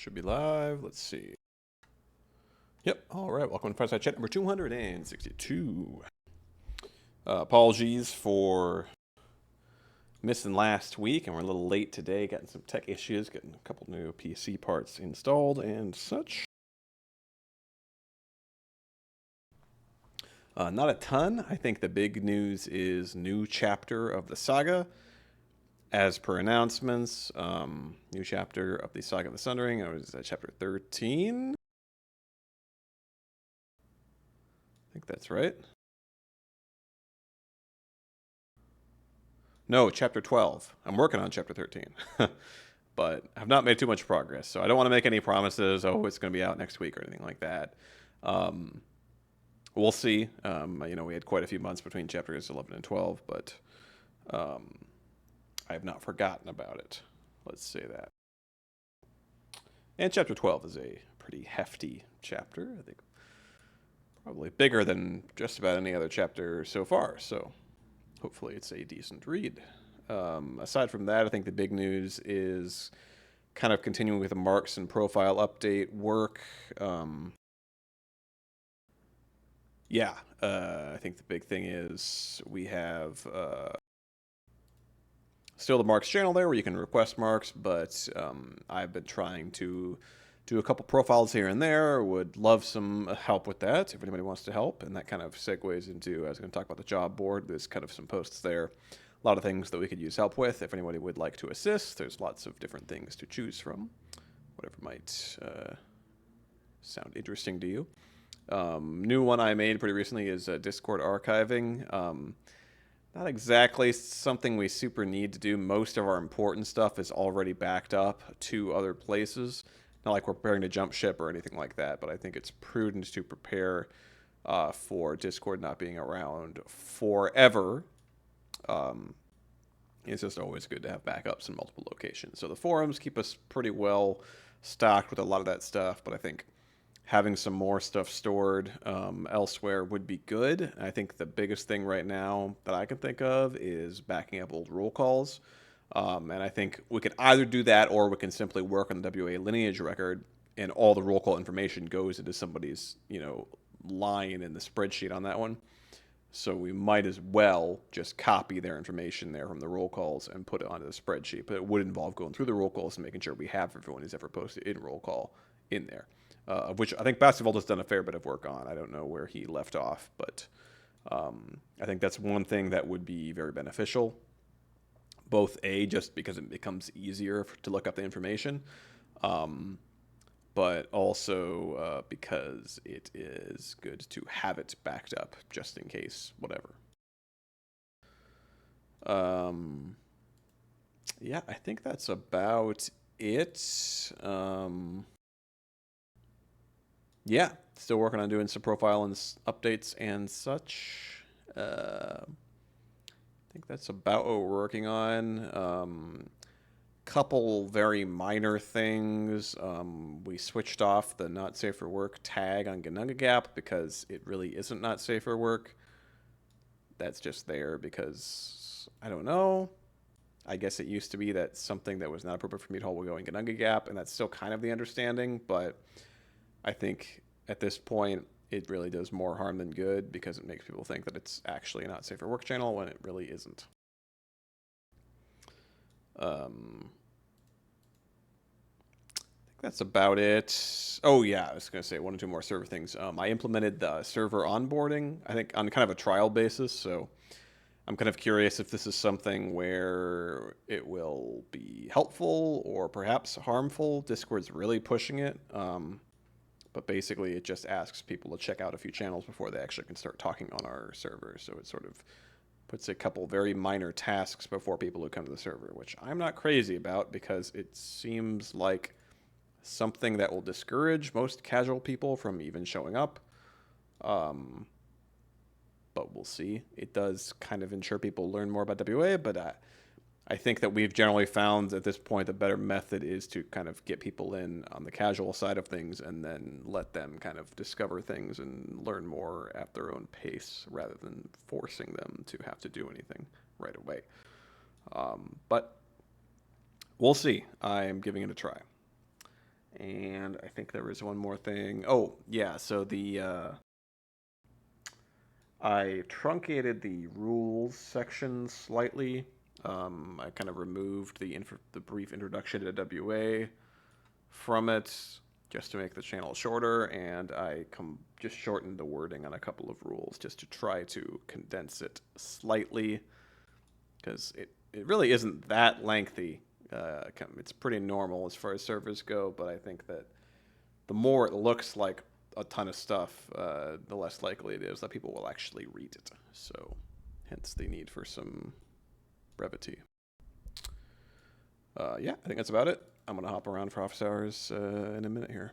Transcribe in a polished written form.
Should be live. Let's see. Yep. All right. Welcome to Fireside Chat number 262. Apologies for missing last week, and we're a little late today. Getting some tech issues, getting a couple new PC parts installed and such. Not a ton. I think the big news is new chapter of the saga. As per announcements, new chapter of the Saga of the Sundering. It was chapter 13. I think that's right. No, chapter 12. I'm working on chapter 13. But I've not made too much progress, so I don't want to make any promises. Oh, it's going to be out next week or anything like that. We'll see. We had quite a few months between chapters 11 and 12, but I have not forgotten about it. Let's say that. And chapter 12 is a pretty hefty chapter. I think probably bigger than just about any other chapter so far, so hopefully it's a decent read. Aside from that, I think the big news is kind of continuing with the marks and profile update work. I think the big thing is we have still the marks channel there where you can request marks, but I've been trying to do a couple profiles here and there. Would love some help with that if anybody wants to help, and that kind of segues into, I was going to talk about the job board. There's kind of some posts there, a lot of things that we could use help with. If anybody would like to assist, there's lots of different things to choose from, whatever might sound interesting to you. New one I made pretty recently is Discord archiving. Not exactly something we super need to do. Most of our important stuff is already backed up to other places. Not like we're preparing to jump ship or anything like that, but I think it's prudent to prepare for Discord not being around forever. It's just always good to have backups in multiple locations. So the forums keep us pretty well stocked with a lot of that stuff, but I think having some more stuff stored elsewhere would be good. I think the biggest thing right now that I can think of is backing up old roll calls. And I think we could either do that or we can simply work on the WA lineage record and all the roll call information goes into somebody's, line in the spreadsheet on that one. So we might as well just copy their information there from the roll calls and put it onto the spreadsheet. But it would involve going through the roll calls and making sure we have everyone who's ever posted in roll call in there. Which I think Bastival has done a fair bit of work on. I don't know where he left off, but I think that's one thing that would be very beneficial. Both just because it becomes easier to look up the information, but also because it is good to have it backed up just in case, whatever. I think that's about it. Still working on doing some profile and updates and such. I think that's about what we're working on. Couple very minor things. We switched off the not safe for work tag on Ganunga Gap because it really isn't not safe for work. That's just there because, I don't know. I guess it used to be that something that was not appropriate for me to hold will go in Ganunga Gap, and that's still kind of the understanding, but I think at this point it really does more harm than good because it makes people think that it's actually a not safe for work channel when it really isn't. I think that's about it. Oh yeah, I was going to say one or two more server things. I implemented the server onboarding, I think on kind of a trial basis, so I'm kind of curious if this is something where it will be helpful or perhaps harmful. Discord's really pushing it. But basically, it just asks people to check out a few channels before they actually can start talking on our server. So it sort of puts a couple very minor tasks before people who come to the server, which I'm not crazy about because it seems like something that will discourage most casual people from even showing up. But we'll see. It does kind of ensure people learn more about WA, but I think that we've generally found at this point the better method is to kind of get people in on the casual side of things and then let them kind of discover things and learn more at their own pace rather than forcing them to have to do anything right away. But we'll see. I am giving it a try. And I think there was one more thing. Oh, yeah, so I truncated the rules section slightly. I kind of removed the brief introduction to WA from it just to make the channel shorter, and I just shortened the wording on a couple of rules just to try to condense it slightly, because it really isn't that lengthy. It's pretty normal as far as servers go, but I think that the more it looks like a ton of stuff, the less likely it is that people will actually read it. So, hence the need for some brevity. Yeah, I think that's about it. I'm going to hop around for office hours in a minute here.